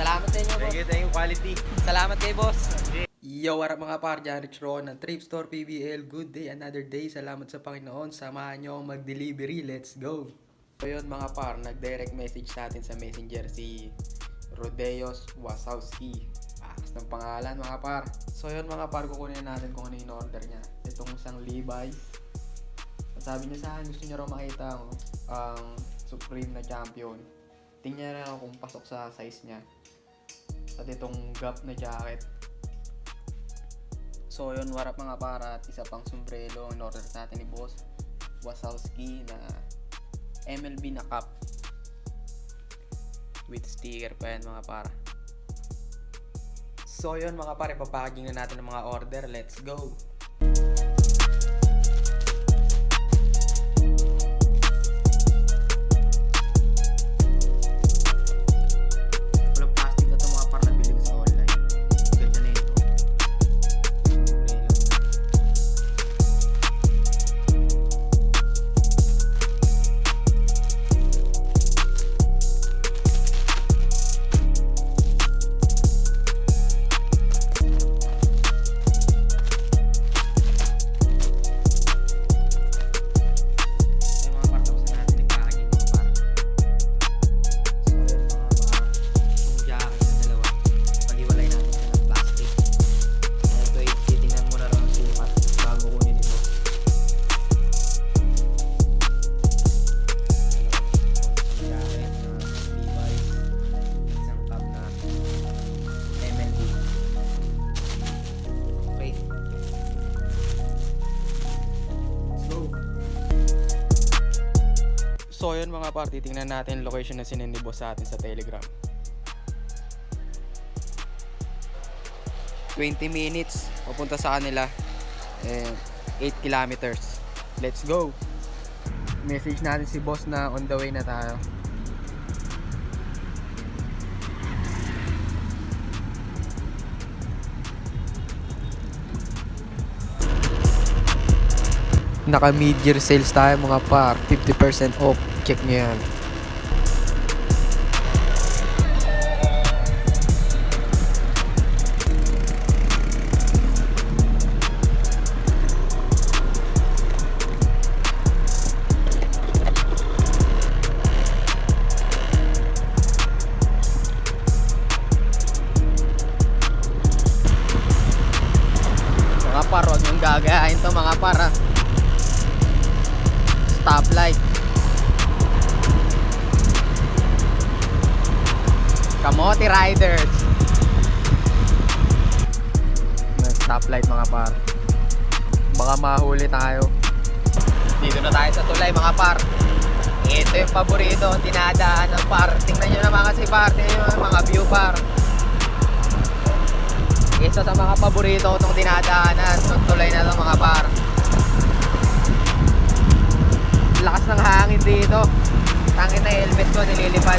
Salamat sa inyo, boss. Thank you, quality. Salamat kay boss. Yo, what up mga par, John Rich Ron ng Trip Store PBL. Good day, another day. Salamat sa Panginoon. Samahan nyo akong mag-delivery. Let's go! So yun mga par, nag-direct message sa atin sa messenger si Rodeos Wasowski. Akas ng pangalan mga par. So yun mga par, kukunin natin kung ano yung order niya. Itong isang Levi's. Sabi niya sa akin, gusto niya raw makita ang Supreme na champion. Tingnan na kung pasok sa size niya. At itong Gap na jacket. So yun, warap mga para at isa pang sombrero in order sa atin ni Boss Wasowski na MLB na cap with sticker pa yan mga para. So yun mga pare, papackaging na natin ang mga order. Let's go! So yun mga par, titingnan natin yung location na sinend ni Boss sa atin sa Telegram. 20 minutes papunta sa kanila and 8 kilometers. Let's go! Message natin si Boss na on the way na tayo. Naka mid-year sales tayo mga par, 50% off. Check nyo yan. Mga par, huwag nyung gagayain to mga par ha. Stoplight. Kamote Riders. Stoplight mga par. Baka mahuli tayo. Dito na tayo sa tulay mga par. Ito yung paborito ang dinadaan ng par. Tingnan nyo naman kasi par. Tingnan nyo yung mga view par. Isa sa mga paborito itong dinadaanan. Itong tulay na ito mga par. Lakas ng hangin dito. Tangin na helmet ko nililipad.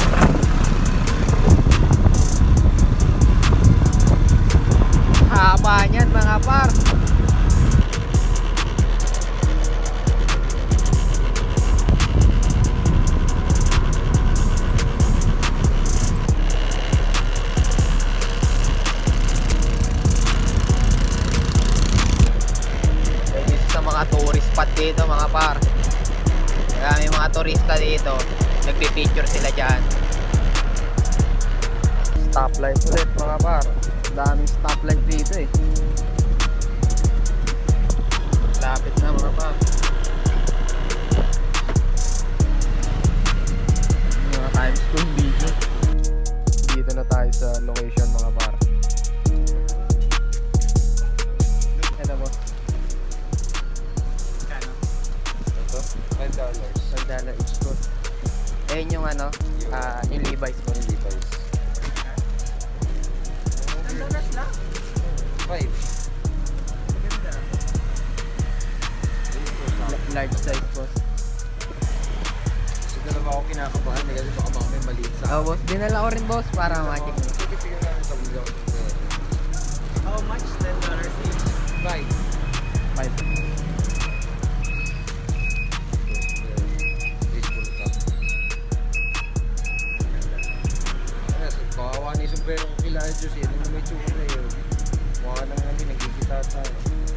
Haba niyan mga par. Isa sa mga tourist spot dito mga par. Kaya may mga turista dito, nagpipicture sila dyan. Stoplight ulit mga par. Daming stoplight dito eh. Lapit na mga par. Mga times 2 video. Dito na tayo sa location mga par. Ito boss. Ito? $5 each cost. Ayun yung ano, yung Levi's mo. Yung Levi's. Ang donas lang? 5. Large size boss. So dalawa ako kinakabahan kasi baka may maliit sa Boss, dinala ko rin boss para ma-check. Sige, tignan namin sa vlog. How much? $10 each. 5. Kawawa ni pero kung kilala Diyos yun, ano may tsura yun. Mukha nang nagkikita tayo.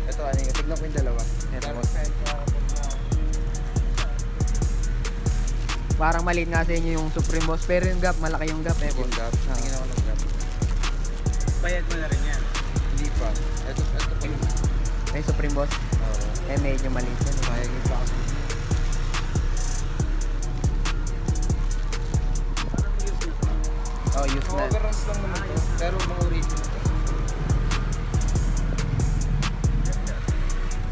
Ito, ano yun, tignan ko yung dalawa. Ito, Pero boss. Parang maliit nga sa inyo yung Supreme boss, pero yung gap, malaki yung gap eh, Yung boss. gap, Ah. tingin ako ng gap. Bayad mo na rin yan. Hindi pa. Ito pa yung... Yung Supreme boss, Oo. eh medyo maliit yun. eh. Sayang yung box. Oh, use na. Overruns lang naman to. Pero mga original to.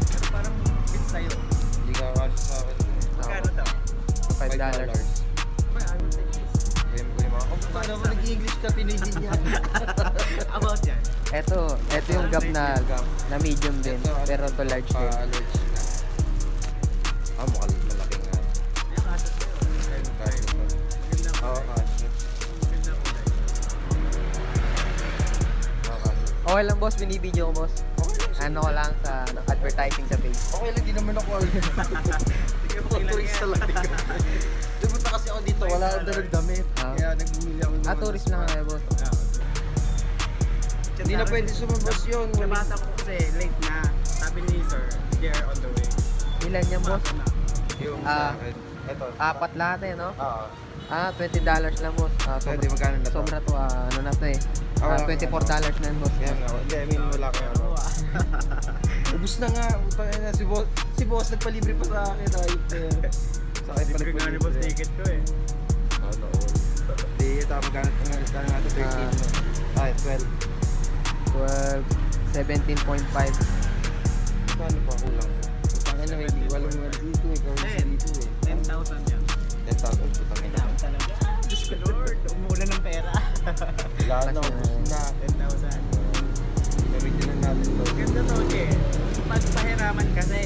Pero parang fit sa'yo. Hindi ka kasi sa akin. Magkano to? $5. Well, I will take this. Game ko yung mga... Oh, paano mo nag-English ka? Pinoy din yan. About yan. Ito yung gap na medium din, pero to large din. Pa-large na. Ah, mukhang malaki nga. Yung kaso sa'yo. Ayun, kahit ito. Maganda ko. Oo, kasi. Maganda ko. Okay lang boss, binibideo ko boss. Ano ko lang sa advertising sa page. Okay lang, di naman ako. Sige po, Turista lang din kami. Pumunta kasi ako dito, wala akong dalag damit. Ah. Kaya nagbumili ako ng... Tourist lang kayo boss. Hindi na pwede sumabas yun. Nabasa ko kasi late na. Sabi ni sir, they're on the way. Ilan yan boss? Yung Ah. sa akin. Ito. Apat lahat eh, no? Oo. $20 lang boss. Pwede, magkano na to? Sobra to, ano na to eh. Ah, wala $24 kang na yun boss. Kaya nga, hindi, I mean, wala kang ano. Ubus na nga, utang na, si boss nagpalibre pa sa akin, ayop na yan. Sa akin pa Libre nga ni boss nagpalibre. ticket ko eh. Ano, all. Hindi, ito, magkano nga ito, 13. Ah. 12. 17.5. Magkano pa kulang? Utang na, may di, walang mga dito eh, currency dito eh. 10,000 yan. 10,000, utang na. Kailangan talaga. Diyos ko Lord, umulan ng pera. Wala na, ubus na. 10,000. Gamitin na natin to. Ganda to, Che. Pagpahiraman kasi.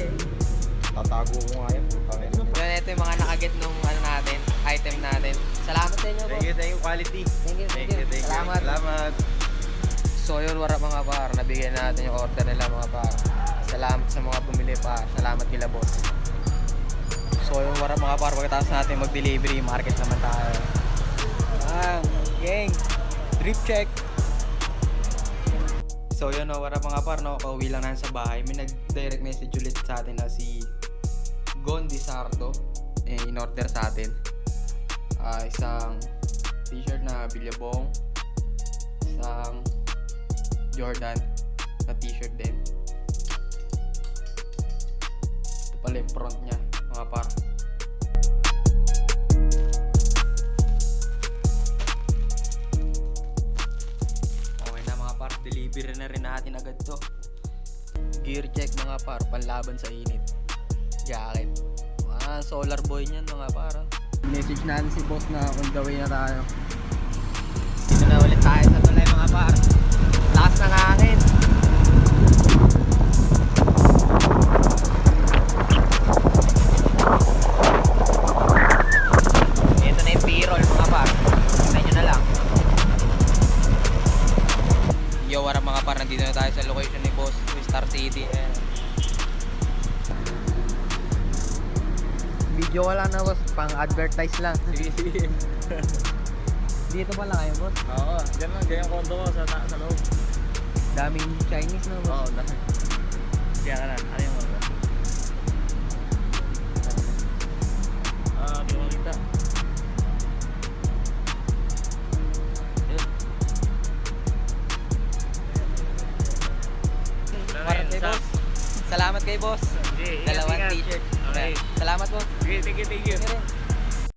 Tatago ko nga yan, putang ina. Yun, ito yung mga nakaget nung ano natin, item natin. Salamat sa inyo boss. Thank you, quality. Thank you. Salamat. Salamat. So yun, wala mga par, nabigyan natin yung order nila mga par. Salamat sa mga bumili pa, salamat kila boss. So yun, wala mga par, pagkatapos natin mag-delivery, market naman tayo. Gang, drip check. So yun, wala mga par, no, pauwi lang natin sa bahay. May nag-direct message ulit sa atin na si Gondi Sardo, in-order sa atin. Isang t-shirt na Billabong, isang Jordan na t-shirt din. Ito pala yung front niya mga par. Okay na mga par, delivery na rin natin agad to. Gear check mga par, panlaban sa init. Jacket, solar boy niyan mga par. Message natin si boss na on the way na tayo. Dito na ulit tayo sa tulay mga par. Lakas ng hangin. Ito na yung B-roll mga par. Tignan nyo na lang. Yo, wala mga par. Nandito na tayo sa location ni boss, Star City. Video ko lang na boss, pang advertise lang. Dito pala kayo boss. Oo, dyan lang. Dyan yung kondo ko sa loob. Daming Chinese na boss. Oo, dahil. Kaya ka na. Ano yung mga? Di ko makita. Para kay boss. Salamat kay boss. Sige, ingat, Dalawang ingat. t-shirt. Okay. Salamat boss. Sige, thank you. Thank you rin.